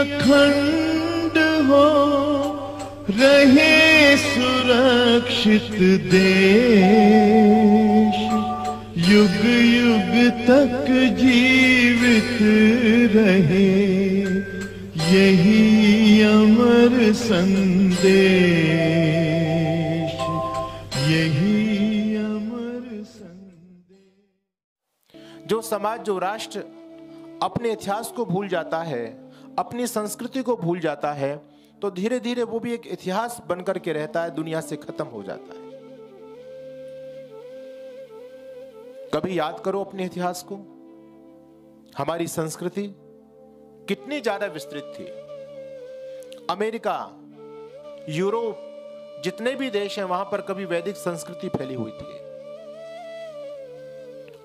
अखंड हो रहे सुरक्षित देश, युग युग तक जीवित रहे यही अमर संदेश, यही अमर संदेश। जो समाज, जो राष्ट्र अपने इतिहास को भूल जाता है, अपनी संस्कृति को भूल जाता है, तो धीरे धीरे वो भी एक इतिहास बनकर के रहता है, दुनिया से खत्म हो जाता है। कभी याद करो अपने इतिहास को। हमारी संस्कृति कितनी ज्यादा विस्तृत थी। अमेरिका, यूरोप, जितने भी देश हैं वहां पर कभी वैदिक संस्कृति फैली हुई थी।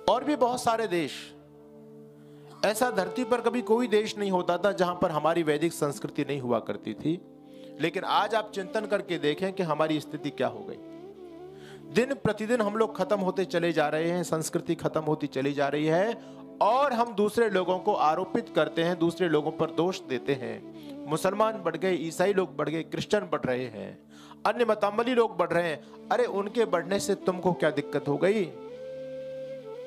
और भी बहुत सारे देश, ऐसा धरती पर कभी कोई देश नहीं होता था जहां पर हमारी वैदिक संस्कृति नहीं हुआ करती थी। लेकिन आज आप चिंतन करके देखें कि हमारी स्थिति क्या हो गई। दिन प्रतिदिन हम लोग खत्म होते चले जा रहे हैं, संस्कृति खत्म होती चली जा रही है, और हम दूसरे लोगों को आरोपित करते हैं, दूसरे लोगों पर दोष देते हैं। मुसलमान बढ़ गए, ईसाई लोग बढ़ गए, क्रिश्चियन बढ़ रहे हैं, अन्य मतावली लोग बढ़ रहे हैं। अरे उनके बढ़ने से तुमको क्या दिक्कत हो गई?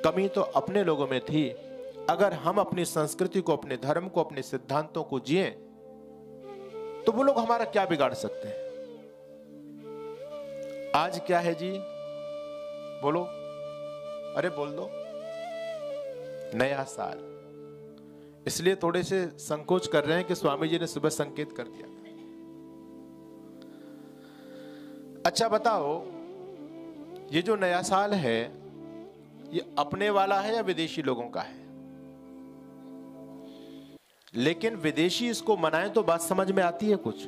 कमी तो अपने लोगों में थी। अगर हम अपनी संस्कृति को, अपने धर्म को, अपने सिद्धांतों को जिए तो वो लोग हमारा क्या बिगाड़ सकते हैं? आज क्या है जी? बोलो, अरे बोल दो। नया साल, इसलिए थोड़े से संकोच कर रहे हैं कि स्वामी जी ने सुबह संकेत कर दिया। अच्छा बताओ, ये जो नया साल है ये अपने वाला है या विदेशी लोगों का है? लेकिन विदेशी इसको मनाएं तो बात समझ में आती है कुछ,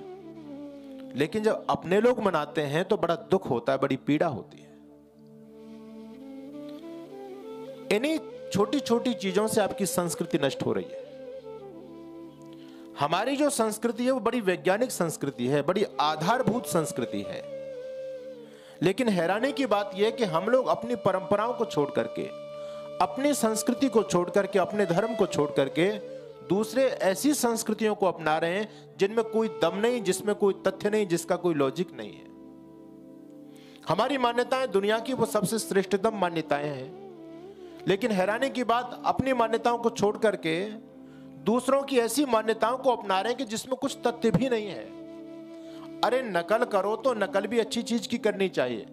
लेकिन जब अपने लोग मनाते हैं तो बड़ा दुख होता है, बड़ी पीड़ा होती है। इन्हीं छोटी छोटी चीजों से आपकी संस्कृति नष्ट हो रही है। हमारी जो संस्कृति है वो बड़ी वैज्ञानिक संस्कृति है, बड़ी आधारभूत संस्कृति है। लेकिन हैरानी की बात यह है कि हम लोग अपनी परंपराओं को छोड़ करके, अपनी संस्कृति को छोड़ करके, अपने धर्म को छोड़ करके दूसरे ऐसी संस्कृतियों को अपना रहे हैं जिनमें कोई दम नहीं, जिसमें कोई तथ्य नहीं, जिसका कोई लॉजिक नहीं है। हमारी मान्यताएं दुनिया की वो सबसे श्रेष्ठतम मान्यताएं हैं, लेकिन हैरानी की बात, अपनी मान्यताओं को छोड़ करके दूसरों की ऐसी मान्यताओं को अपना रहे हैं कि जिसमें कुछ तथ्य भी नहीं है। अरे नकल करो तो नकल भी अच्छी चीज की करनी चाहिए,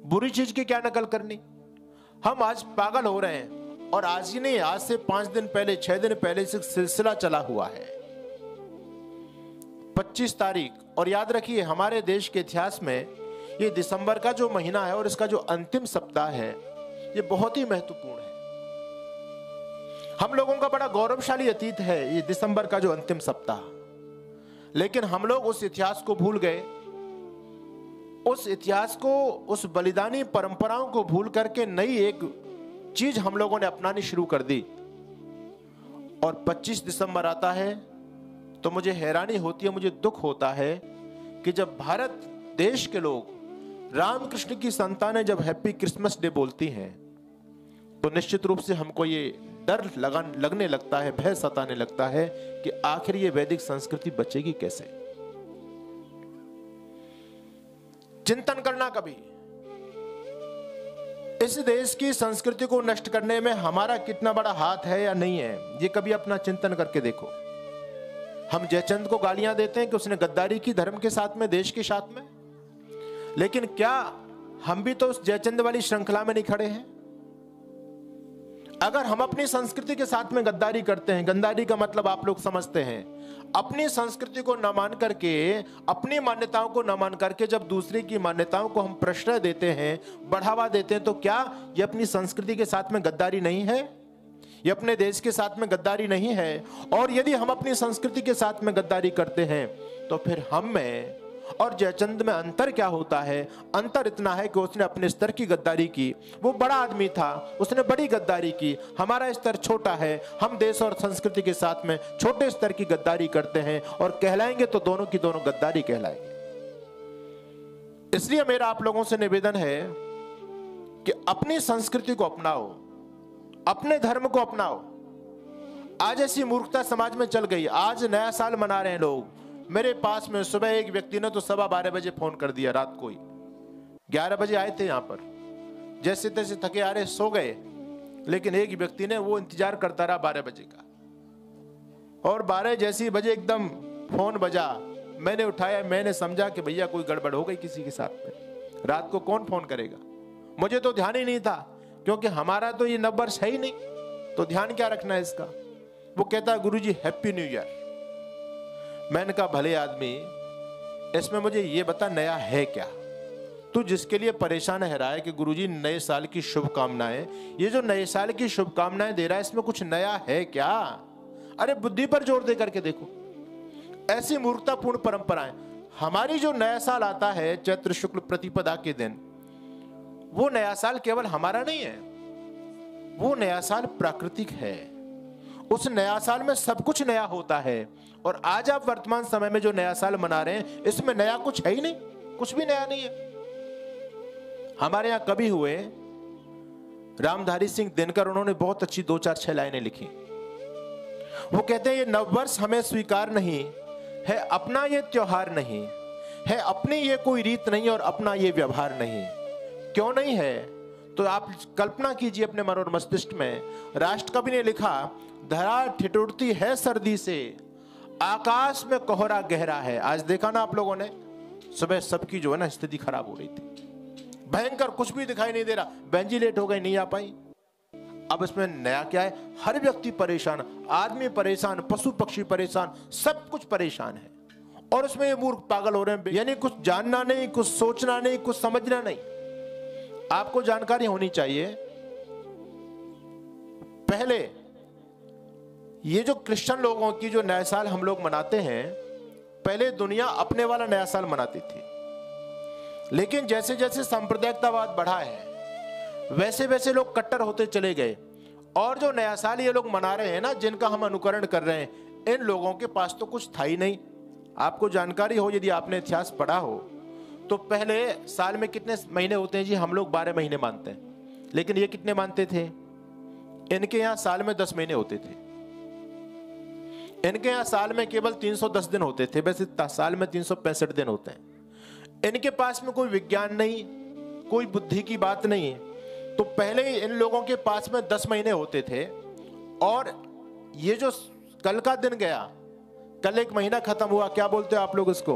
बुरी चीज की क्या नकल करनी? हम आज पागल हो रहे हैं, और आज ही नहीं, आज से 5 दिन पहले, 6 दिन पहले से सिलसिला चला हुआ है। 25 तारीख, और याद रखिए हमारे देश के इतिहास में ये दिसंबर का जो महीना है और इसका जो अंतिम सप्ताह है ये बहुत ही महत्वपूर्ण है। हम लोगों का बड़ा गौरवशाली अतीत है ये दिसंबर का जो अंतिम सप्ताह, लेकिन हम लोग उस इतिहास को भूल गए। उस इतिहास को, उस बलिदानी परंपराओं को भूल करके नई एक चीज हम लोगों ने अपनानी शुरू कर दी। और 25 दिसंबर आता है तो मुझे हैरानी होती है, मुझे दुख होता है कि जब भारत देश के लोग, रामकृष्ण की संतानें जब हैप्पी क्रिसमस डे बोलती हैं तो निश्चित रूप से हमको ये डर लगने लगता है, भय सताने लगता है कि आखिर ये वैदिक संस्कृति बचेगी कैसे। चिंतन करना कभी, इस देश की संस्कृति को नष्ट करने में हमारा कितना बड़ा हाथ है या नहीं है, ये कभी अपना चिंतन करके देखो। हम जयचंद को गालियां देते हैं कि उसने गद्दारी की धर्म के साथ में, देश के साथ में, लेकिन क्या हम भी तो उस जयचंद वाली श्रृंखला में नहीं खड़े हैं? अगर हम अपनी संस्कृति के साथ में गद्दारी करते हैं, गद्दारी का मतलब आप लोग समझते हैं, अपनी संस्कृति को न मान करके, अपनी मान्यताओं को न मान करके जब दूसरे की मान्यताओं को हम प्रश्रय देते हैं, बढ़ावा देते हैं, तो क्या ये अपनी संस्कृति के साथ में गद्दारी नहीं है? ये अपने देश के साथ में गद्दारी नहीं है? और यदि हम अपनी संस्कृति के साथ में गद्दारी करते हैं तो फिर हम में और जयचंद में अंतर क्या होता है? अंतर इतना है कि उसने अपने स्तर की गद्दारी की, वो बड़ा आदमी था, उसने बड़ी गद्दारी की। हमारा स्तर छोटा है, हम देश और संस्कृति के साथ में छोटे स्तर की गद्दारी करते हैं और कहलाएंगे तो दोनों की दोनों गद्दारी कहलाएंगे। इसलिए मेरा आप लोगों से निवेदन है कि अपनी संस्कृति को अपनाओ, अपने धर्म को अपनाओ, आज ऐसी मूर्खता समाज में चल गई। आज नया साल मना रहे हैं लोग। मेरे पास में सुबह एक व्यक्ति ने तो 12:15 बजे फोन कर दिया, रात को ही 11 बजे आए थे यहाँ पर, जैसे तैसे थके आ रहे सो गए, लेकिन एक व्यक्ति ने वो इंतजार करता रहा 12 बजे का, और 12 जैसी बजे एकदम फोन बजा, मैंने उठाया। मैंने समझा कि भैया कोई गड़बड़ हो गई किसी के साथ में। रात को कौन फोन करेगा? मुझे तो ध्यान ही नहीं था, क्योंकि हमारा तो ये नववर्ष है ही नहीं, तो ध्यान क्या रखना है इसका। वो कहता है गुरुजी हैप्पी न्यू ईयर। मैंने कहा भले आदमी, इसमें मुझे ये बता नया है क्या? तू जिसके लिए परेशान है रहा है कि गुरुजी नए साल की शुभकामनाएं, ये जो नए साल की शुभकामनाएं दे रहा है इसमें कुछ नया है क्या? अरे बुद्धि पर जोर दे करके देखो। ऐसी मूर्खतापूर्ण परंपराएं। हमारी जो नया साल आता है चैत्र शुक्ल प्रतिपदा के दिन, वो नया साल केवल हमारा नहीं है, वो नया साल प्राकृतिक है। उस नया साल में सब कुछ नया होता है। और आज आप वर्तमान समय में जो नया साल मना रहे हैं, इसमें नया कुछ है ही नहीं, कुछ भी नया नहीं है। हमारे यहां कवि हुए रामधारी सिंह दिनकर, उन्होंने बहुत अच्छी 2-4-6 लाइनें लिखी। वो कहते हैं ये नववर्ष हमें स्वीकार नहीं है, अपना ये त्योहार नहीं है, अपनी ये कोई रीत नहीं और अपना ये व्यवहार नहीं। क्यों नहीं है? तो आप कल्पना कीजिए अपने मन और मस्तिष्क में। राष्ट्रकवि ने लिखा, धरा ठिठुरती है सर्दी से, आकाश में कोहरा गहरा है। आज देखा ना आप लोगों ने, सुबह सबकी जो है ना स्थिति खराब हो रही थी, भयंकर, कुछ भी दिखाई नहीं दे रहा। बेंजी लेट हो गई, नहीं आ पाई। अब इसमें नया क्या है? हर व्यक्ति परेशान, आदमी परेशान, पशु पक्षी परेशान, सब कुछ परेशान है। और उसमें ये मूर्ख पागल हो रहे हैं, यानी कुछ जानना नहीं, कुछ सोचना नहीं, कुछ समझना नहीं। आपको जानकारी होनी चाहिए। पहले ये जो क्रिश्चियन लोगों की जो नया साल हम लोग मनाते हैं, पहले दुनिया अपने वाला नया साल मनाती थी, लेकिन जैसे जैसे सांप्रदायिकतावाद बढ़ा है वैसे वैसे लोग कट्टर होते चले गए। और जो नया साल ये लोग मना रहे हैं ना, जिनका हम अनुकरण कर रहे हैं, इन लोगों के पास तो कुछ था ही नहीं। आपको जानकारी हो, यदि आपने इतिहास पढ़ा हो, तो पहले साल में कितने महीने होते हैं जी? हम लोग 12 महीने मानते हैं, लेकिन ये कितने मानते थे? इनके यहां साल में 10 महीने होते थे। इनके यहां साल में केवल 310 दिन होते थे, वैसे साल में 365 दिन होते हैं। इनके पास में कोई विज्ञान नहीं, कोई बुद्धि की बात नहीं है। तो पहले ही इन लोगों के पास में 10 महीने होते थे। और ये जो कल का दिन गया, कल एक महीना खत्म हुआ, क्या बोलते हो आप लोग इसको?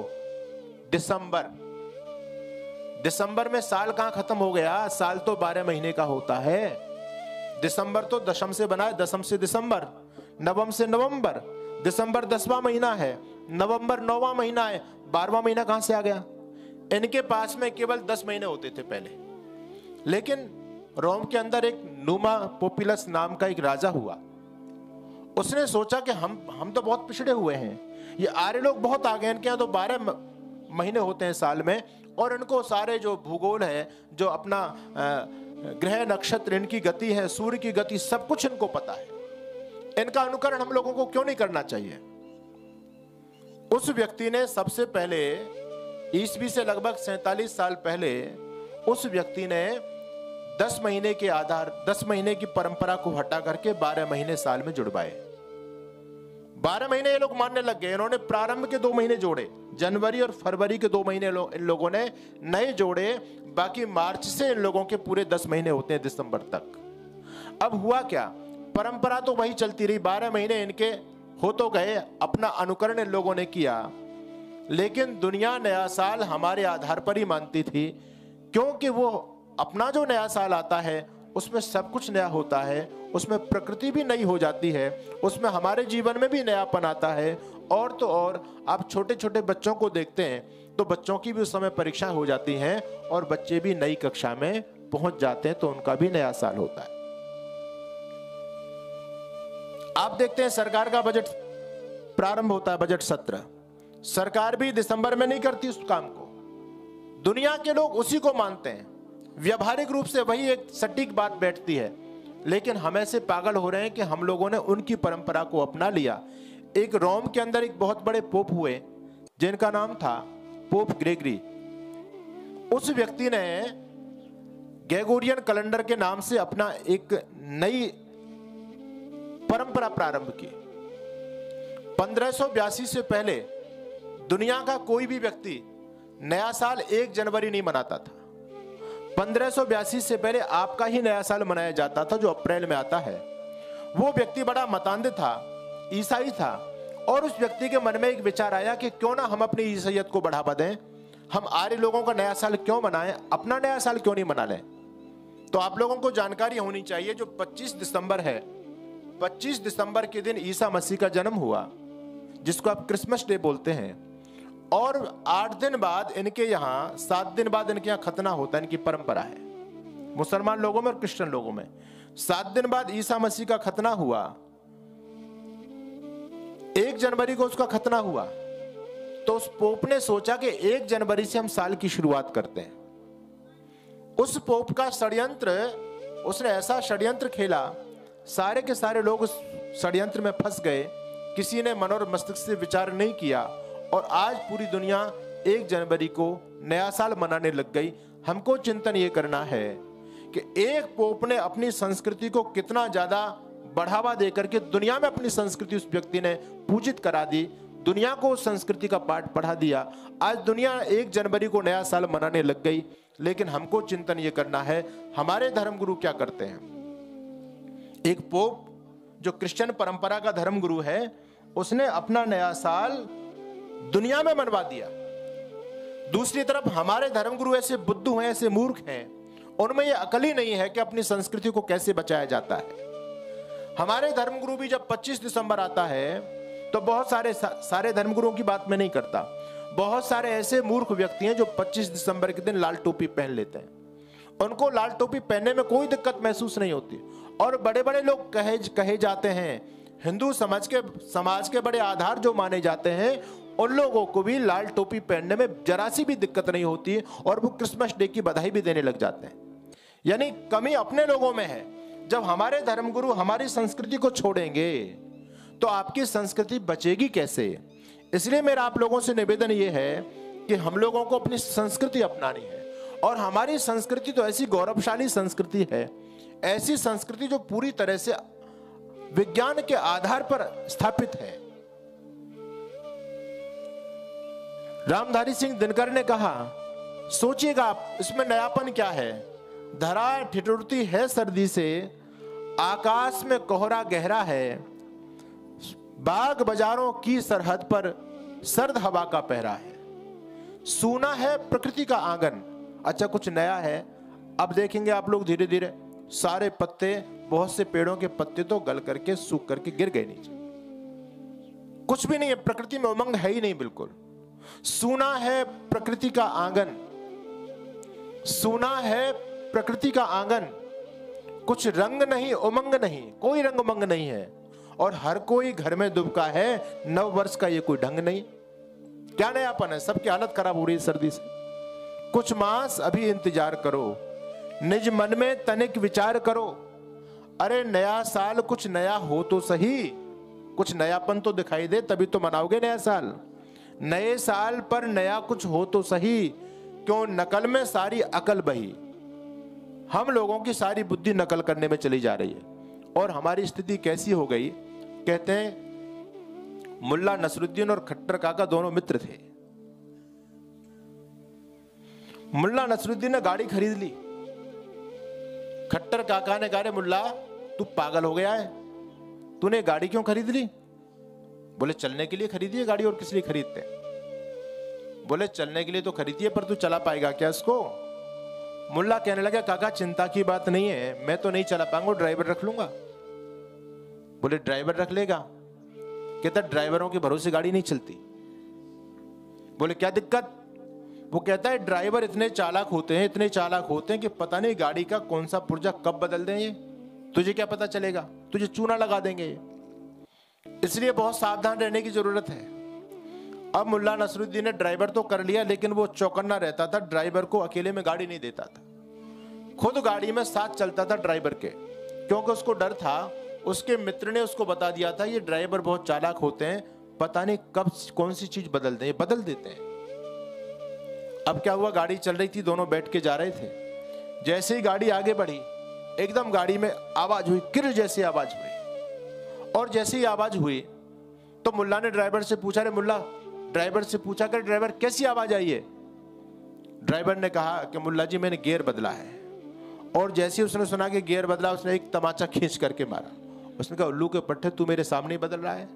दिसंबर। दिसंबर में साल कहां खत्म हो गया? साल तो 12 महीने का होता है। दिसंबर तो दशम से बना है, दशम से दिसंबर, नवम से नवंबर। दिसंबर 10वां महीना है, नवंबर 9वां महीना है, 12वां महीना कहां से आ गया? इनके पास में केवल 10 महीने होते थे पहले। लेकिन रोम के अंदर एक नुमा पोपिलस नाम का एक राजा हुआ। उसने सोचा कि हम तो बहुत पिछड़े हुए हैं, ये आर्य लोग बहुत आगे, इनके यहाँ तो 12 महीने होते हैं साल में, और इनको सारे जो भूगोल है, जो अपना ग्रह नक्षत्र, इनकी गति है, सूर्य की गति, सब कुछ इनको पता है। इनका अनुकरण हम लोगों को क्यों नहीं करना चाहिए? उस व्यक्ति ने सबसे पहले, ईस्वी से लगभग 47 साल पहले, उस व्यक्ति ने 10 महीने के आधार, 10 महीने की परंपरा को हटा करके 12 महीने साल में जुड़वाए। 12 महीने ये लोग मानने लग गए। इन्होंने प्रारंभ के 2 महीने जोड़े, जनवरी और फरवरी के 2 महीने इन लोगों ने नए जोड़े। बाकी मार्च से इन लोगों के पूरे 10 महीने होते हैं दिसंबर तक। अब हुआ क्या? परंपरा तो वही चलती रही, 12 महीने इनके हो तो गए, अपना अनुकरण इन लोगों ने किया। लेकिन दुनिया नया साल हमारे आधार पर ही मानती थी, क्योंकि वो अपना जो नया साल आता है उसमें सब कुछ नया होता है, उसमें प्रकृति भी नई हो जाती है, उसमें हमारे जीवन में भी नयापन आता है। और तो और आप छोटे छोटे बच्चों को देखते हैं तो बच्चों की भी उस समय परीक्षा हो जाती हैं और बच्चे भी नई कक्षा में पहुंच जाते हैं, तो उनका भी नया साल होता है। आप देखते हैं सरकार का बजट प्रारंभ होता है, बजट सत्र। सरकार भी दिसंबर में नहीं करती उस काम को, दुनिया के लोग उसी को मानते हैं, व्यवहारिक रूप से वही एक सटीक बात बैठती है। लेकिन हम ऐसे पागल हो रहे हैं कि हम लोगों ने उनकी परंपरा को अपना लिया। एक रोम के अंदर एक बहुत बड़े पोप हुए जिनका नाम था पोप ग्रेगरी। उस व्यक्ति ने ग्रेगोरियन कैलेंडर के नाम से अपना एक नई परंपरा प्रारंभ की। 1582 से पहले दुनिया का कोई भी व्यक्ति नया साल 1 जनवरी नहीं मनाता था। 1582 से पहले आपका ही नया साल मनाया जाता था, जो अप्रैल में आता है। वो व्यक्ति बड़ा मतांध था, ईसाई था, और उस व्यक्ति के मन में एक विचार आया कि क्यों ना हम अपनी ईसाईयत को बढ़ावा दें, हम आर्य लोगों का नया साल क्यों मनाएं, अपना नया साल क्यों नहीं मना लें। तो आप लोगों को जानकारी होनी चाहिए, जो 25 दिसंबर है, 25 दिसंबर के दिन ईसा मसीह का जन्म हुआ, जिसको आप क्रिसमस डे बोलते हैं। और 8 दिन बाद इनके यहाँ, 7 दिन बाद इनके यहाँ खतना होता है, इनकी परंपरा है मुसलमान लोगों में और क्रिश्चियन लोगों में। 7 दिन बाद ईसा मसीह का खतना हुआ, 1 जनवरी को उसका खतना हुआ। तो उस पोप ने सोचा कि 1 जनवरी से हम साल की शुरुआत करते हैं। उस पोप का षड्यंत्र, उसने ऐसा षड्यंत्र खेला, सारे के सारे लोग उस षड्यंत्र में फंस गए, किसी ने मन और मस्तिष्क से विचार नहीं किया, और आज पूरी दुनिया 1 जनवरी को नया साल मनाने लग गई। हमको चिंतन ये करना है कि एक पोप ने अपनी संस्कृति को कितना ज्यादा बढ़ावा देकर के दुनिया में अपनी संस्कृति उस व्यक्ति ने पूजित करा दी, दुनिया को उस संस्कृति का पाठ पढ़ा दिया। आज दुनिया 1 जनवरी को नया साल मनाने लग गई। लेकिन हमको चिंतन ये करना है, हमारे धर्मगुरु क्या करते हैं। एक पोप जो क्रिश्चियन परंपरा का धर्मगुरु है, उसने अपना नया साल दुनिया में मनवा दिया। दूसरी तरफ हमारे धर्मगुरु ऐसे बुद्धू हैं, ऐसे मूर्ख हैं, उनमें यह अकल ही नहीं है कि अपनी संस्कृति को कैसे बचाया जाता है। हमारे धर्मगुरु भी जब 25 दिसंबर आता है तो बहुत सारे धर्मगुरुओं की बात मैं नहीं करता, बहुत सारे ऐसे मूर्ख व्यक्ति हैं जो 25 दिसंबर के दिन लाल टोपी पहन लेते हैं। उनको लाल टोपी पहनने में कोई दिक्कत महसूस नहीं होती। और बड़े बड़े लोग कहे जाते हैं, हिंदू समाज के बड़े आधार जो माने जाते हैं, उन लोगों को भी लाल टोपी पहनने में जरा सी भी दिक्कत नहीं होती, और वो क्रिसमस डे की बधाई भी देने लग जाते हैं। यानी कमी अपने लोगों में है। जब हमारे धर्मगुरु हमारी संस्कृति को छोड़ेंगे तो आपकी संस्कृति बचेगी कैसे। इसलिए मेरा आप लोगों से निवेदन ये है कि हम लोगों को अपनी संस्कृति अपनानी है। और हमारी संस्कृति तो ऐसी गौरवशाली संस्कृति है, ऐसी संस्कृति जो पूरी तरह से विज्ञान के आधार पर स्थापित है। रामधारी सिंह दिनकर ने कहा, सोचिएगा आप, इसमें नयापन क्या है। धरा ठिठुरती है सर्दी से, आकाश में कोहरा गहरा है, बाग बाजारों की सरहद पर सर्द हवा का पहरा है, सूना है प्रकृति का आंगन। अच्छा, कुछ नया है। अब देखेंगे आप लोग धीरे धीरे सारे पत्ते, बहुत से पेड़ों के पत्ते तो गल करके सूख करके गिर गए नीचे, कुछ भी नहीं है, प्रकृति में उमंग है ही नहीं बिल्कुल। सूना है प्रकृति का आंगन, सूना है प्रकृति का आंगन, कुछ रंग नहीं उमंग नहीं, कोई रंग उमंग नहीं है, और हर कोई घर में दुबका है, नव वर्ष का ये कोई ढंग नहीं। क्या नयापन है, सबकी हालत खराब हो रही है सर्दी से। कुछ मास अभी इंतजार करो, निज मन में तनिक विचार करो। अरे नया साल कुछ नया हो तो सही, कुछ नयापन तो दिखाई दे, तभी तो मनाओगे नया साल। नए साल पर नया कुछ हो तो सही, क्यों नकल में सारी अकल बही। हम लोगों की सारी बुद्धि नकल करने में चली जा रही है। और हमारी स्थिति कैसी हो गई, कहते हैं मुल्ला नसरुद्दीन और खट्टर काका दोनों मित्र थे। मुल्ला नसरुद्दीन ने गाड़ी खरीद ली। खट्टर काका ने कहा, मुल्ला तू पागल हो गया है, तूने गाड़ी क्यों खरीद ली। बोले चलने के लिए खरीदी है गाड़ी, और किस लिए खरीदते। बोले चलने के लिए तो खरीदी है, पर तू चला पाएगा क्या इसको। मुल्ला कहने लगा, काका चिंता की बात नहीं है, मैं तो नहीं चला पाऊंगा, ड्राइवर रख लूंगा। बोले ड्राइवर रख लेगा। कहता ड्राइवरों के भरोसे गाड़ी नहीं चलती। बोले क्या दिक्कत। वो कहता है ड्राइवर इतने चालाक होते हैं कि पता नहीं गाड़ी का कौन सा पुर्जा कब बदल दें, ये तुझे क्या पता चलेगा, तुझे चूना लगा देंगे। इसलिए बहुत सावधान रहने की जरूरत है। अब मुल्ला नसरुद्दीन ने ड्राइवर तो कर लिया, लेकिन वो चौकन्ना रहता था, ड्राइवर को अकेले में गाड़ी नहीं देता था, खुद गाड़ी में साथ चलता था ड्राइवर के, क्योंकि उसको डर था। उसके मित्र ने उसको बता दिया था ये ड्राइवर बहुत चालाक होते हैं, पता नहीं कब कौन सी चीज बदल दें, बदल देते हैं। अब क्या हुआ, गाड़ी चल रही थी, दोनों बैठ के जा रहे थे। जैसे ही गाड़ी आगे बढ़ी, एकदम गाड़ी में आवाज हुई, किर जैसी आवाज हुई, और जैसे ही आवाज हुई तो मुल्ला ने ड्राइवर से पूछा, रे मुल्ला, ड्राइवर से पूछा कर ड्राइवर कैसी आवाज आई है? ड्राइवर ने कहा कि मुल्ला जी मैंने गियर बदला है। और जैसे ही उसने सुना कि गियर बदला, उसने एक तमाचा खींच करके मारा। उसने कहा, उल्लू के पट्टे, तू मेरे सामने ही बदल रहा है?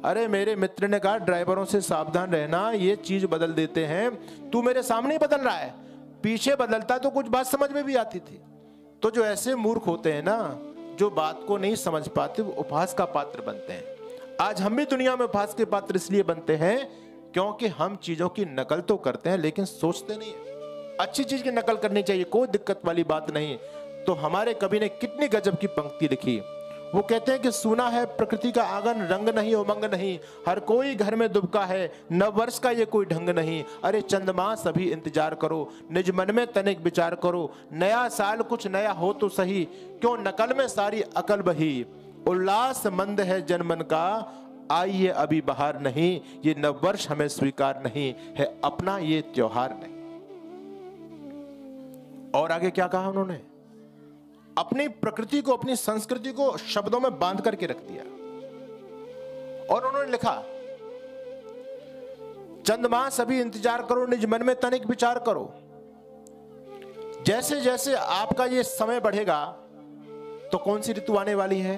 अरे मेरे मित्र ने कहा, ड्राइवरों से सावधान रहना, ये चीज बदल देते हैं, तू मेरे सामने ही बदल रहा है। पीछे बदलता तो कुछ बात समझ में भी आती थी। तो जो ऐसे मूर्ख होते हैं ना, जो बात को नहीं समझ पाते, वो उपहास का पात्र बनते हैं। आज हम भी दुनिया में उपहास के पात्र इसलिए बनते हैं क्योंकि हम चीजों की नकल तो करते हैं लेकिन सोचते नहीं है। अच्छी चीज की नकल करनी चाहिए, कोई दिक्कत वाली बात नहीं। तो हमारे कवि ने कितनी गजब की पंक्ति लिखी। वो कहते हैं कि सुना है प्रकृति का आंगन, रंग नहीं उमंग नहीं, हर कोई घर में दुबका है, नव वर्ष का ये कोई ढंग नहीं। अरे चंद्रमा सभी इंतजार करो, निज मन में तनिक विचार करो, नया साल कुछ नया हो तो सही, क्यों नकल में सारी अकल बही। उल्लास मंद है जनमन का, आइए अभी बाहर नहीं, ये नव वर्ष हमें स्वीकार नहीं है, अपना ये त्योहार नहीं। और आगे क्या कहा उन्होंने? अपनी प्रकृति को, अपनी संस्कृति को शब्दों में बांध करके रख दिया। और उन्होंने लिखा, चंद्रमा सभी इंतजार करो, निज मन में तनिक विचार करो। जैसे जैसे आपका ये समय बढ़ेगा तो कौन सी ऋतु आने वाली है?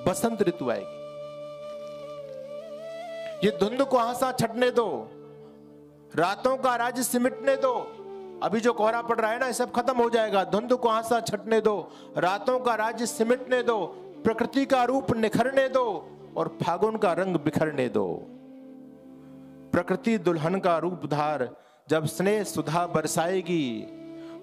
बसंत ऋतु आएगी। ये धुंध को आसा छटने दो, रातों का राज्य सिमटने दो। अभी जो कोहरा पड़ रहा है ना, ये सब खत्म हो जाएगा। धुंध को आसा छटने दो, रातों का राज्य सिमटने दो, प्रकृति का रूप निखरने दो और फागुन का रंग बिखरने दो। प्रकृति दुल्हन का रूप धार जब स्नेह सुधा बरसाएगी,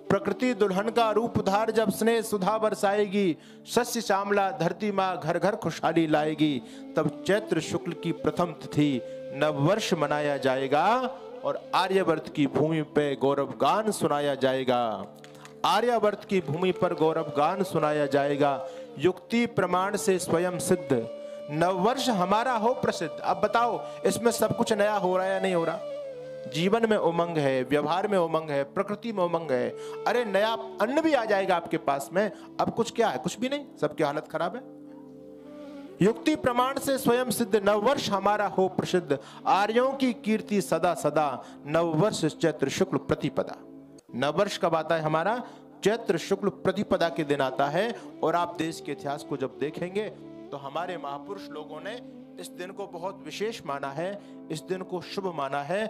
प्रकृति दुल्हन का रूप धार जब स्नेह सुधा बरसाएगी, शस्य श्यामला धरती माँ घर घर खुशहाली लाएगी। तब चैत्र शुक्ल की प्रथम तिथि नववर्ष मनाया जाएगा और आर्यवर्त की भूमि पे गौरव गान सुनाया जाएगा। आर्यवर्त की भूमि पर गौरव गान सुनाया जाएगा। युक्ति प्रमाण से स्वयं सिद्ध नववर्ष हमारा हो प्रसिद्ध। अब बताओ, इसमें सब कुछ नया हो रहा है या नहीं हो रहा? जीवन में उमंग है, व्यवहार में उमंग है, प्रकृति में उमंग है। अरे नया अन्न भी आ जाएगा आपके पास में। अब कुछ क्या है? कुछ भी नहीं, सबकी हालत खराब है। युक्ति प्रमाण से स्वयं सिद्ध नववर्ष हमारा हो प्रसिद्ध, आर्यों की कीर्ति सदा सदा, नववर्ष चैत्र शुक्ल प्रतिपदा। नववर्ष कब आता है हमारा? चैत्र शुक्ल प्रतिपदा के दिन आता है। और आप देश के इतिहास को जब देखेंगे तो हमारे महापुरुष लोगों ने इस दिन को बहुत विशेष माना है, इस दिन को शुभ माना है।